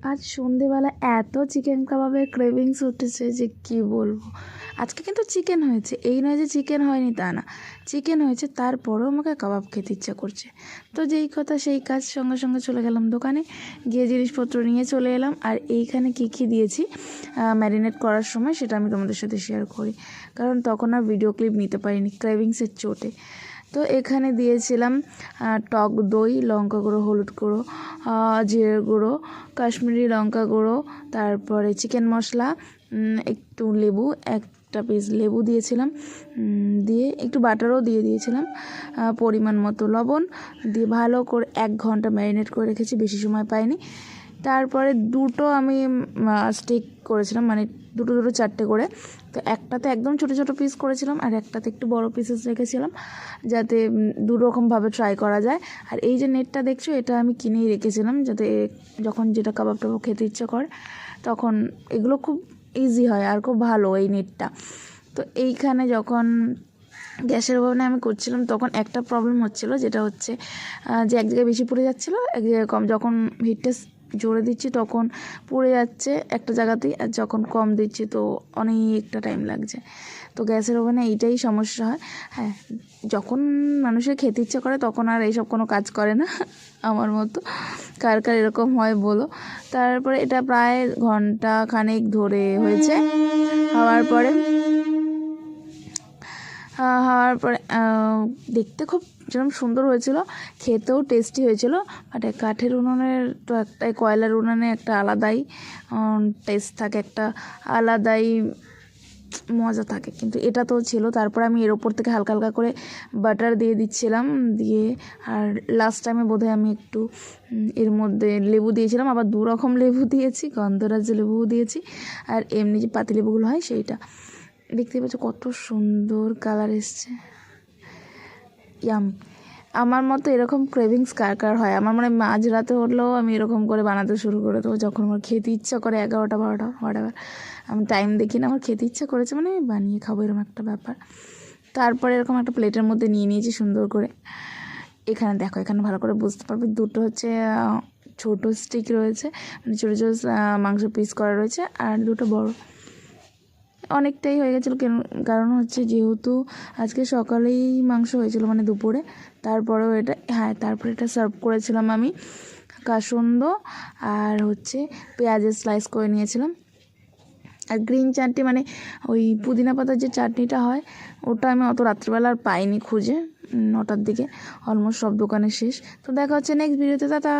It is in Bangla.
আজ সন্ধেবেলা এত চিকেন কাবাবের ক্রেভিংস উঠেছে যে কি বলবো। আজকে কিন্তু চিকেন হয়েছে, এই নয় যে চিকেন হয়নি তা না, চিকেন হয়েছে, তারপরেও আমাকে কাবাব খেতে ইচ্ছা করছে। তো যেই কথা সেই কাজ, সঙ্গে সঙ্গে চলে গেলাম দোকানে, গিয়ে জিনিসপত্র নিয়ে চলে এলাম। আর এইখানে কী কী দিয়েছি ম্যারিনেট করার সময় সেটা আমি তোমাদের সাথে শেয়ার করি, কারণ তখন আর ভিডিও ক্লিপ নিতে পারিনি ক্রেভিংসের চোটে। তো এখানে দিয়েছিলাম টক দই, লঙ্কা গুঁড়ো, হলুদ গুঁড়ো, জিরে গুঁড়ো, কাশ্মীরি লঙ্কা গুঁড়ো, তারপরে চিকেন মশলা, একটু লেবু, একটা পিস লেবু দিয়েছিলাম, দিয়ে একটু বাটারও দিয়ে দিয়েছিলাম, পরিমাণ মতো লবণ দিয়ে ভালো করে 1 ঘন্টা ম্যারিনেট করে রেখেছি, বেশি সময় পাইনি। তারপরে দুটো আমি স্টিক করেছিলাম, মানে দুটো চারটে করে। তো একটাতে একদম ছোটো ছোটো পিস করেছিলাম, আর একটাতে একটু বড় পিসেস রেখেছিলাম, যাতে দুরকমভাবে ট্রাই করা যায়। আর এই যে নেটটা দেখছো, এটা আমি কিনেই রেখেছিলাম, যাতে যখন যেটা কাবাব টাবাব খেতে ইচ্ছা করে তখন এগুলো খুব ইজি হয় আর খুব ভালো এই নেটটা। তো এইখানে যখন গ্যাসের ওভেনে আমি করছিলাম তখন একটা প্রবলেম হচ্ছিলো, যেটা হচ্ছে যে এক জায়গায় বেশি পুড়ে যাচ্ছিলো, এক জায়গায় কম। যখন হিটটা জোরে দিচ্ছি তখন পুড়ে যাচ্ছে একটা জায়গাতেই, আর যখন কম দিচ্ছি তো অনেকটা টাইম লাগছে। তো গ্যাসের ওভেনে এইটাই সমস্যা হয়। হ্যাঁ, যখন মানুষের খেতে ইচ্ছা করে তখন আর এইসব কোনো কাজ করে না আমার মতো। কার কার এরকম হয় বলো। তারপরে এটা প্রায় ঘন্টা খানেক ধরে হয়েছে, হওয়ার পরে দেখতে খুব যেরকম সুন্দর হয়েছিল, খেতেও টেস্টি হয়েছিল। বাট কাঠের উনুনের তো একটাই, কয়লার উনুনে একটা আলাদাই টেস্ট থাকে, একটা আলাদাই মজা থাকে, কিন্তু এটা তো ছিল। তারপর আমি এর ওপর থেকে হালকা হালকা করে বাটার দিয়ে দিচ্ছিলাম, দিয়ে আর লাস্ট টাইমে বোধহয় আমি একটু এর মধ্যে লেবু দিয়েছিলাম, আবার 2 রকম লেবু দিয়েছি, গন্ধরাজ লেবুও দিয়েছি, আর এমনি যে পাতি লেবুগুলো হয় সেইটা। দেখতে পাচ্ছ কত সুন্দর কালার এসছে, ইয়ামি। আমার মতো এরকম ক্রেভিংস কার কার হয়? আমার মনে হয় মাঝরাতে হলেও আমি এরকম করে বানাতে শুরু করে দেবো, যখন আমার খেতে ইচ্ছা করে, 11টা 12টা হোয়াটএভার, আমি টাইম দেখি না, আমার খেতে ইচ্ছা করেছে মানে আমি বানিয়ে খাবো, এরকম একটা ব্যাপার। তারপরে এরকম একটা প্লেটের মধ্যে নিয়ে নিয়েছি সুন্দর করে। এখানে দেখো, এখানে ভালো করে বুঝতে পারবে, দুটো হচ্ছে ছোটো স্টিক রয়েছে, মানে ছোটো ছোটো মাংস পিস করা রয়েছে, আর দুটো বড়। অনেকটাই হয়ে গেছিলো, কারণ হচ্ছে যেহেতু আজকে সকালেই মাংস হয়েছিল, মানে দুপুরে। তারপরেও এটা, হ্যাঁ, তারপরে এটা সার্ভ করেছিলাম আমি কাসুন্দ, আর হচ্ছে পেঁয়াজের স্লাইস করে নিয়েছিলাম। আর গ্রিন চাটনি, মানে ওই পুদিনা পাতার যে চাটনিটা হয়, ওটা আমি অত রাত্রিবেলা আর পাইনি খুঁজে, 9টার দিকে অলমোস্ট সব দোকানে শেষ। তো দেখা হচ্ছে নেক্সট ভিডিওতে, টাটা।